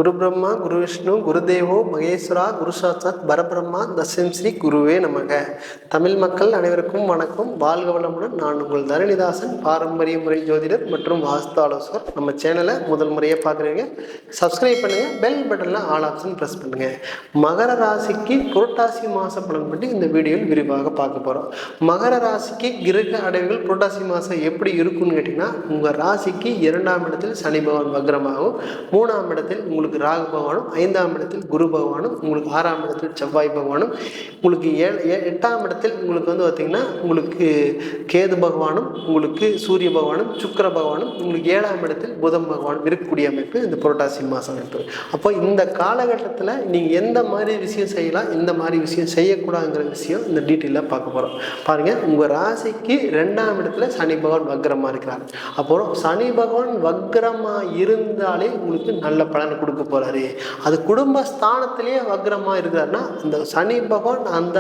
குரு பிரம்மா குரு விஷ்ணு குருதேவோ மகேஸ்வரா குரு சாட்சாத் பரபிரம்மா தஸ்யம் ஸ்ரீ குருவே நமக. தமிழ் மக்கள் அனைவருக்கும் வணக்கம், வாழ்க வளமுடன். நான் உங்கள் தரணிதாசன், பாரம்பரிய முறை ஜோதிடர் மற்றும் வாஸ்து ஆலோசகர். நம்ம சேனலை முதல் முறையாக பார்க்குறீங்க, சப்ஸ்கிரைப் பண்ணுங்கள், பெல் பட்டனில் ஆல் ஆப்ஷன் ப்ரெஸ் பண்ணுங்கள். மகர ராசிக்கு புரட்டாசி மாத பலன் பற்றி இந்த வீடியோவில் விரிவாக பார்க்க போகிறோம். மகர ராசிக்கு கிரக அடைவுகள் புரட்டாசி மாதம் எப்படி இருக்குன்னு கேட்டிங்கன்னா, உங்கள் ராசிக்கு 2ஆம் இடத்தில் சனி பகவான் வக்ரமாகவும், 3ஆம் இடத்தில் உங்களுக்கு ராகு பகவானும், 5ஆம் இடத்தில் குரு பகவானும், உங்களுக்கு 6ஆம் இடத்தில் செவ்வாய் பகவானும், உங்களுக்கு 8ஆம் இடத்தில் உங்களுக்கு பார்த்திங்கன்னா உங்களுக்கு கேது பகவானும், உங்களுக்கு சூரிய பகவானும், சுக்கிர பகவானும், உங்களுக்கு 7ஆம் இடத்தில் புதன் பகவானும் இருக்கக்கூடிய அமைப்பு இந்த புரட்டாசி மாதம் அமைப்பு. அப்போ இந்த காலகட்டத்தில் நீங்கள் எந்த மாதிரி விஷயம் செய்யலாம், எந்த மாதிரி விஷயம் செய்யக்கூடாதுங்கிற விஷயம் இந்த டீட்டெயிலாக பார்க்க போகிறோம். பாருங்கள், உங்கள் ராசிக்கு 2ஆம் இடத்துல சனி பகவான் வக்ரமாக இருக்கிறார். அப்புறம் சனி பகவான் வக்ரமாக இருந்தாலே உங்களுக்கு நல்ல பலனை கொடுக்க போறாரு. அது குடும்ப ஸ்தானத்திலேயே வக்ரமா இருக்கிறாருன்னா, அந்த சனி பகவான் அந்த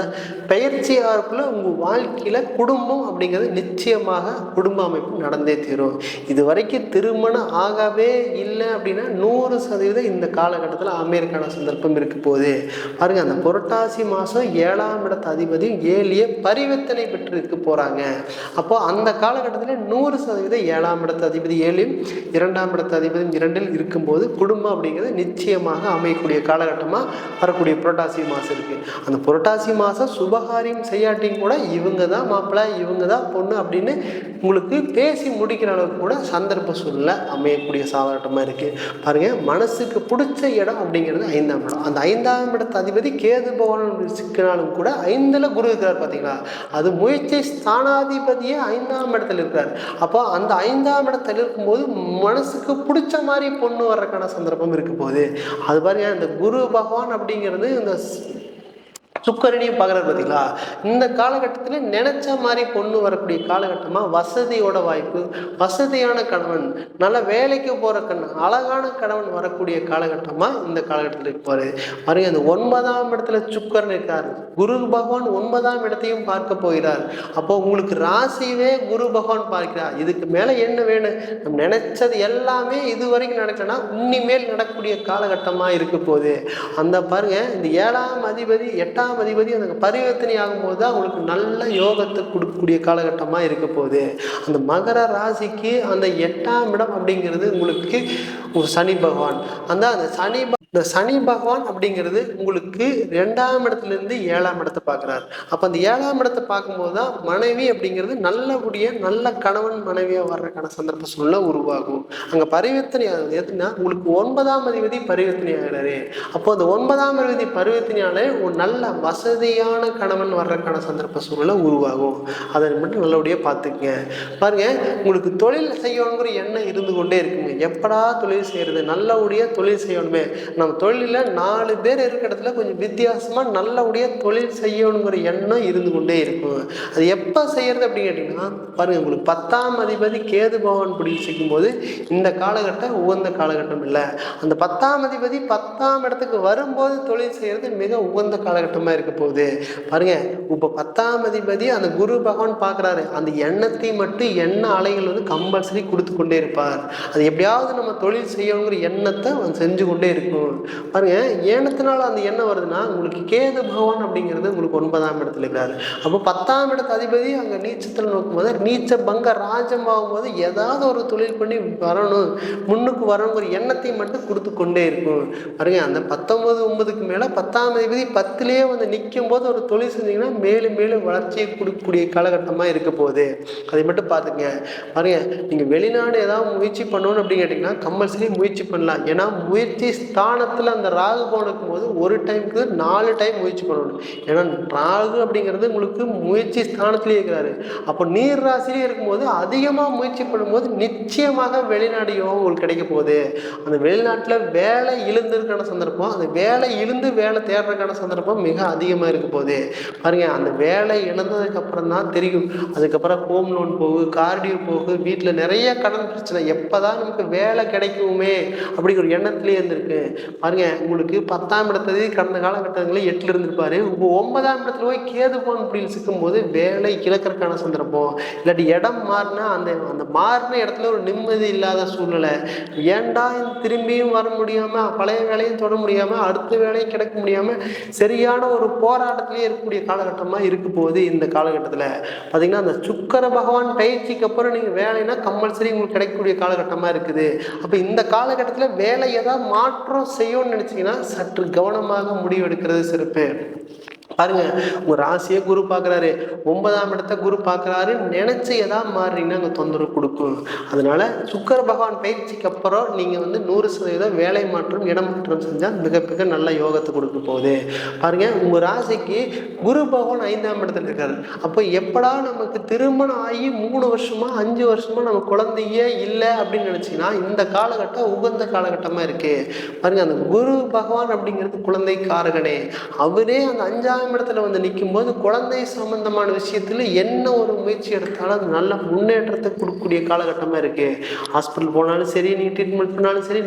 பெயர்ச்சியாருக்குள்ள உங்க வாழ்க்கையில குடும்பம் அப்படிங்கிறது நிச்சயமாக குடும்ப அமைப்பு நடந்தே தீரும். இது வரைக்கும் திருமணம் ஆகவே இல்லை அப்படின்னா 100% இந்த காலகட்டத்தில் அமெரிக்கான சந்தர்ப்பம் இருக்க போகுது. பாருங்க, அந்த புரட்டாசி மாதம் 7ஆம் இடத்து அதிபதி 7 பரிவர்த்தனை பெற்று இருக்க போறாங்க. அப்போ அந்த காலகட்டத்தில் 100% 7ஆம் இடத்து அதிபதி 7, 2ஆம் இடத்து அதிபதி 2 இருக்கும்போது குடும்பம் அப்படிங்கிறது நிச்சயமாக அமையக்கூடிய காலகட்டமாக வரக்கூடிய புரட்டாசி மாதம் இருக்கு. அந்த புரட்டாசி மாதம் சுபகாரியம் செய்யாட்டியும் கூட இவங்க தான் மாப்பிள்ளை, இவங்க தான் பொண்ணு அப்படின்னு உங்களுக்கு பேசி முடிக்கிற அளவுக்கு கூட சந்தர்ப்ப சூழ்நிலை அமையக்கூடிய காலகட்டமாக இருக்கு. பாருங்க, மனசுக்கு பிடிச்ச இடம் அப்படிங்கிறது 5ஆம் இடம். அந்த 5ஆம் இடத்து அதிபதி கேது பகவான் சிக்கினாலும் கூட 5ல் குரு இருக்கிறார். பார்த்தீங்களா, அது முயற்சி ஸ்தானாதிபதியே 5ஆம் இடத்துல இருக்கிறார். அப்போ அந்த 5ஆம் இடத்துல இருக்கும்போது மனசுக்கு பிடிச்ச மாதிரி பொண்ணு வர்றதுக்கான சந்தர்ப்பம் இருக்கு போகுது. அது பாருங்க, இந்த குரு பகவான் அப்படிங்கிறது இந்த சுக்கரனையும் பார்க்குறாரு. பார்த்தீங்களா, இந்த காலகட்டத்தில் நினைச்ச மாதிரி பொண்ணு வரக்கூடிய காலகட்டமாக வசதியோட வாய்ப்பு, வசதியான கணவன், நல்ல வேலைக்கு போகிற அழகான கணவன் வரக்கூடிய காலகட்டமாக இந்த காலகட்டத்தில் இருப்பார். பாருங்க, அந்த 9ஆம் இடத்துல சுக்கரன் இருக்கார். குரு பகவான் 9ஆம் இடத்தையும் பார்க்க போகிறார். அப்போ உங்களுக்கு ராசியவே குரு பகவான் பார்க்கிறார். இதுக்கு மேலே என்ன வேணும்? நம்ம நினைச்சது எல்லாமே இது வரைக்கும் நடக்கலன்னா இனிமேல் நடக்கக்கூடிய காலகட்டமாக இருக்க போகுது. அந்த பாருங்க, இந்த 7ஆம் அதிபதி 8ஆம் அதிபதி அந்த பரிவர்த்தனை ஆகும்போது தான் உங்களுக்கு நல்ல யோகத்தை கொடுக்கக்கூடிய காலகட்டமாக இருக்க போகுது. அந்த மகர ராசிக்கு அந்த 8ஆம் இடம் அப்படிங்கிறது உங்களுக்கு சனி பகவான். அந்த சனி பகவான் அப்படிங்கிறது உங்களுக்கு 2ஆம் இடத்துலேருந்து 7ஆம் இடத்தை பார்க்குறாரு. அப்போ அந்த 7ஆம் இடத்தை பார்க்கும்போது தான் மனைவி அப்படிங்கிறது நல்ல கணவன் மனைவியாக வர்றதுக்கான சந்தர்ப்ப சூழ்நிலை உருவாகும். அங்கே பரிவர்த்தனை ஆகுது. எதுனா உங்களுக்கு 9ஆம் அதிபதி பரிவர்த்தனை ஆகிறாரு. அப்போ அந்த 9ஆம் அதிபதி பரிவர்த்தனையாலே ஒரு நல்ல வசதியான கணவன் வர்றதுக்கான சந்தர்ப்ப சூழ்நிலை உருவாகும். அதை மட்டும் நல்லபடியாக பார்த்துக்குங்க. பாருங்க, உங்களுக்கு தொழில் செய்யணுங்கிற எண்ணம் இருந்து கொண்டே இருக்குங்க. எப்படா தொழில் செய்யறது, நல்லபடியாக தொழில் செய்யணுமே. நம்ம தொழிலில் 4 பேர் இருக்கிற இடத்துல கொஞ்சம் வித்தியாசமாக நல்லபடியாக தொழில் செய்யணுங்கிற எண்ணம் இருந்து கொண்டே இருக்கும். அது எப்போ செய்யறது அப்படின்னு கேட்டிங்கன்னா, பாருங்கள், உங்களுக்கு 10ஆம் அதிபதி கேது பகவான் பிடிச்சிக்கும் போது இந்த காலகட்டம் உகந்த காலகட்டம் இல்லை. அந்த 10ஆம் அதிபதி 10ஆம் இடத்துக்கு வரும்போது தொழில் செய்கிறது மிக உகந்த காலகட்டமாக இருக்க போகுது. பாருங்க, இப்போ 10ஆம் அதிபதி அந்த குரு பகவான் பார்க்குறாரு. அந்த எண்ணத்தை மட்டும் எண்ண அலைகள் கம்பல்சரி கொடுத்து கொண்டே இருப்பார். அது எப்படியாவது நம்ம தொழில் செய்யணுங்கிற எண்ணத்தை செஞ்சு கொண்டே இருக்கும். பாருங்க, ஏனத்தினால அந்த எண்ணம் வருதுன்னா, உங்களுக்கு கேது பகவான் அப்படிங்கிறது உங்களுக்கு 9ஆம் இடத்துல இருக்கிறாரு. அப்போ 10ஆம் இடத்து அதிபதி அங்கே நீச்சத்தில் நோக்கும்போது நீச்ச பங்க ராஜம் ஆகும்போது ஏதாவது ஒரு தொழில் பண்ணி வரணும், முன்னுக்கு வரணுங்கிற எண்ணத்தை மட்டும் கொடுத்து கொண்டே இருக்கும். பாருங்க, அந்த 19/9க்கு மேலே 10ஆம் அதிபதி 10லேயே நிற்கும் போது ஒரு தொழில் செஞ்சீங்கன்னா மேலும் மேலும் வளர்ச்சியை கொடுக்கக்கூடிய காலகட்டமாக இருக்க போகுது. அதை மட்டும் பார்த்துங்க. பாருங்க, நீங்கள் வெளிநாடு ஏதாவது முயற்சி பண்ணணும் அப்படின்னு கேட்டிங்கன்னா கம்பல்சரி முயற்சி பண்ணலாம். ஏன்னா முயற்சி ஸ்தானத்தில் அந்த ராகு போனுக்கும் போது ஒரு டைமுக்கு 4 டைம் முயற்சி பண்ணணும். ஏன்னா ராகு அப்படிங்கிறது உங்களுக்கு முயற்சி ஸ்தானத்திலே இருக்கிறாரு. அப்போ நீர் ராசிலே இருக்கும்போது அதிகமாக முயற்சி பண்ணும்போது நிச்சயமாக வெளிநாடு யோகம் உங்களுக்கு கிடைக்க போகுது. அந்த வெளிநாட்டில் வேலை இழுந்ததுக்கான சந்தர்ப்பம், அந்த வேலை இழுந்து வேலை தேடுறதுக்கான சந்தர்ப்பம் மிக அதிகமாக இருக்க போகுது. பாருங்க, அந்த வேலை இழந்ததுக்கு அப்புறம் தான் தெரியும். அதுக்கப்புறம் ஹோம் லோன் போகு, கார்டியோ போகு, வீட்டில் நிறைய கடன் பிரச்சனை, எப்போதான் நமக்கு வேலை கிடைக்குமே அப்படிங்கிற ஒரு எண்ணத்திலே இருந்திருக்கு. பாருங்க, உங்களுக்கு 10ஆம் இடத்துல கடந்த காலகட்டங்களில் 8ல் இருந்திருப்பாரு. உங்க 9ஆம் இடத்துல போய் கேது போன் அப்படின்னு சிக்கும்போது வேலை இழக்கிறதுக்கான சந்தர்ப்பம், இல்லாட்டி இடம் மாறினா அந்த அந்த மாறின இடத்துல ஒரு நிம்மதி இல்லாத சூழ்நிலை. ஏன்டா திரும்பியும் வர முடியாம, பழைய வேலையும் தொட முடியாம, அடுத்த வேலையும் கிடைக்க முடியாம சரியான ஒரு போராட்டத்திலேயே இருக்கக்கூடிய காலகட்டமாக இருக்க போகுது. இந்த காலகட்டத்தில் பார்த்தீங்கன்னா அந்த சுக்கிர பகவான் பயிற்சிக்கு அப்புறம் நீங்கள் வேலைன்னா கம்பல்சரி உங்களுக்கு கிடைக்கக்கூடிய காலகட்டமாக இருக்குது. அப்போ இந்த காலகட்டத்தில் வேலை ஏதாவது மாற்றம் செய்யணும்னு நினச்சிங்கன்னா சற்று கவனமாக முடிவெடுக்கிறது சிறப்பு. பாருங்க, உங்க ராசியை குரு பார்க்குறாரு, 9ஆம் இடத்த குரு பார்க்குறாரு, நினைச்சு ஏதாவது மாறுறீங்கன்னா அங்கே தொந்தரவு கொடுக்கும். அதனால சுக்கிர பகவான் பயிற்சிக்கு அப்புறம் நீங்கள் 100% வேலை மாற்றம் இடமாற்றம் செஞ்சால் மிக மிக நல்ல யோகத்தை கொடுக்க போகுது. பாருங்க, உங்க ராசிக்கு குரு பகவான் 5ஆம் இடத்துல இருக்காரு. அப்போ எப்படா நமக்கு திருமணம் ஆகி 3 வருஷமா 5 வருஷமா நம்ம குழந்தையே இல்லை அப்படின்னு நினைச்சீங்கன்னா இந்த காலகட்டம் உகந்த காலகட்டமா இருக்கு. பாருங்க, அந்த குரு பகவான் அப்படிங்கிறது குழந்தை காரகனே. அவரே அந்த 5ஆம் இடத்துல நிற்கும் போது குழந்தை சம்பந்தமான விஷயத்துல என்ன ஒரு முயற்சி எடுத்தாலும் அது நல்ல முன்னேற்றத்தை கொடுக்கக்கூடிய காலகட்டமா இருக்கு. ஹாஸ்பிட்டல் போனாலும் சரி, நீ ட்ரீட்மெண்ட் பண்ணாலும் சரி,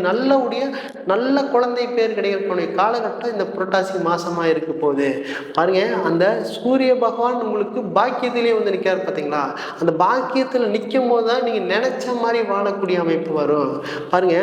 நல்ல குழந்தை பேர் கிடைக்கக்கூடிய காலகட்டம் இந்த புரட்டாசி மாசமா இருக்க போகுது. பாருங்க, அந்த சூரிய பகவான் உங்களுக்கு பாக்கியத்திலேயே நிற்காரு பார்த்தீங்களா? அந்த பாக்கியத்தில் நிற்கும் போது தான் நீங்க நினைச்ச மாதிரி வாழக்கூடிய அமைப்பு வரும். பாருங்க,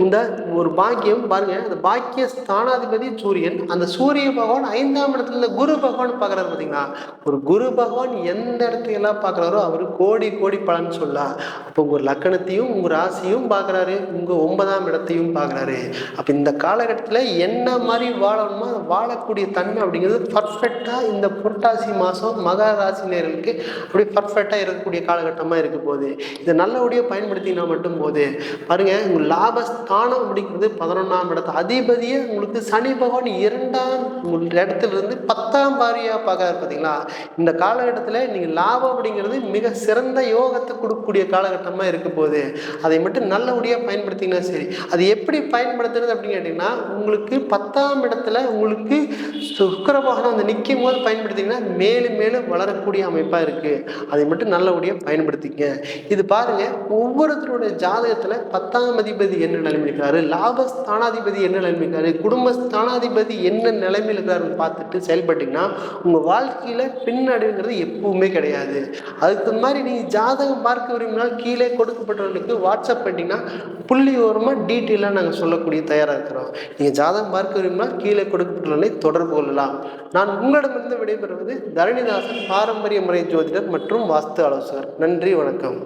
இந்த ஒரு பாக்கியம் பாருங்க, அந்த பாக்கிய ஸ்தானாதிபதி சூரியன், அந்த சூரிய பகவான் 5ஆம் இடத்துல குரு பகவான் பார்க்குறாரு பார்த்தீங்களா? ஒரு குரு பகவான் எந்த இடத்தையெல்லாம் பார்க்குறாரோ அவர் கோடி கோடி பலன் சொல்லலாம். அப்போ உங்கள் லக்கணத்தையும் உங்கள் ராசியும் பார்க்குறாரு, உங்கள் 9ஆம் இடத்தையும் பார்க்குறாரு. அப்போ இந்த காலகட்டத்தில் என்ன மாதிரி வாழணுமோ வாழக்கூடிய தன்மை அப்படிங்கிறது பர்ஃபெக்டாக இந்த புரட்டாசி மாதம் மகர ராசினியர்களுக்கு அப்படியே பர்ஃபெக்டாக இருக்கக்கூடிய காலகட்டமாக இருக்க போகுது. இதை நல்லபடியாக பயன்படுத்தினா மட்டும் போது பாருங்க, உங்கள் லாபஸ்தானம் அப்படிங்கிறது 11ஆம் இடத்து அதிபதியே உங்களுக்கு சனி பகவான் 2ஆம் இடத்திலிருந்து 10ஆம் பார்வையாக பார்க்காரு பார்த்தீங்களா? இந்த காலகட்டத்தில் நீங்கள் லாபம் அப்படிங்கிறது மிக சிறந்த யோகத்தை கொடுக்கக்கூடிய காலகட்டமாக இருக்க போகுது. அதை மட்டும் நல்லபடியாக பயன்படுத்திங்கன்னா சரி. அது எப்படி பயன்படுத்துறது அப்படின்னு கேட்டிங்கன்னா, உங்களுக்கு 10ஆம் இடத்துல உங்களுக்கு சுக்கிர பகவான் நிற்கும் போது பயன்படுத்திங்கன்னா மேலும் மேலும் வளரக்கூடிய அமைப்பாக இருக்குது. அதை மட்டும் நல்லபடியாக பயன்படுத்திங்க. இது பாருங்க, ஒவ்வொருத்தருடைய ஜாதகத்தில் 10ஆம் அதிபதி என்ன நிலைமை இருக்காரு, லாபஸ்தானாதிபதி என்ன நிலைமை இருக்காரு, குடும்பஸ்தானாதிபதி என்ன நிலைமையில் இருக்காருன்னு பார்த்துட்டு செயல்பட்டீங்கன்னா உங்கள் வாழ்க்கையில் பின்னடைவுங்கிறது எப்பவுமே கிடையாது. அதுக்கு மாதிரி நீங்கள் ஜாதகம் பார்க்க விரும்பினால் கீழே கொடுக்கப்பட்டவர்களுக்கு வாட்ஸ்அப் பண்ணிங்கன்னா புள்ளி ஓரமாக டீட்டெயிலாக நாங்கள் சொல்லக்கூடிய தயாராக இருக்கிறோம். நீங்கள் ஜாதகம் பார்க்க விரும்பினால் கீழே கொடுக்கப்பட்டவர்களை தொடர்பு கொள்ளலாம். நான் உங்களிடமிருந்து விடைபெறுவது தரணிதாசன், பாரம்பரிய முறை ஜோதிடர் மற்றும் வாஸ்து ஆலோசகர். நன்றி, வணக்கம்.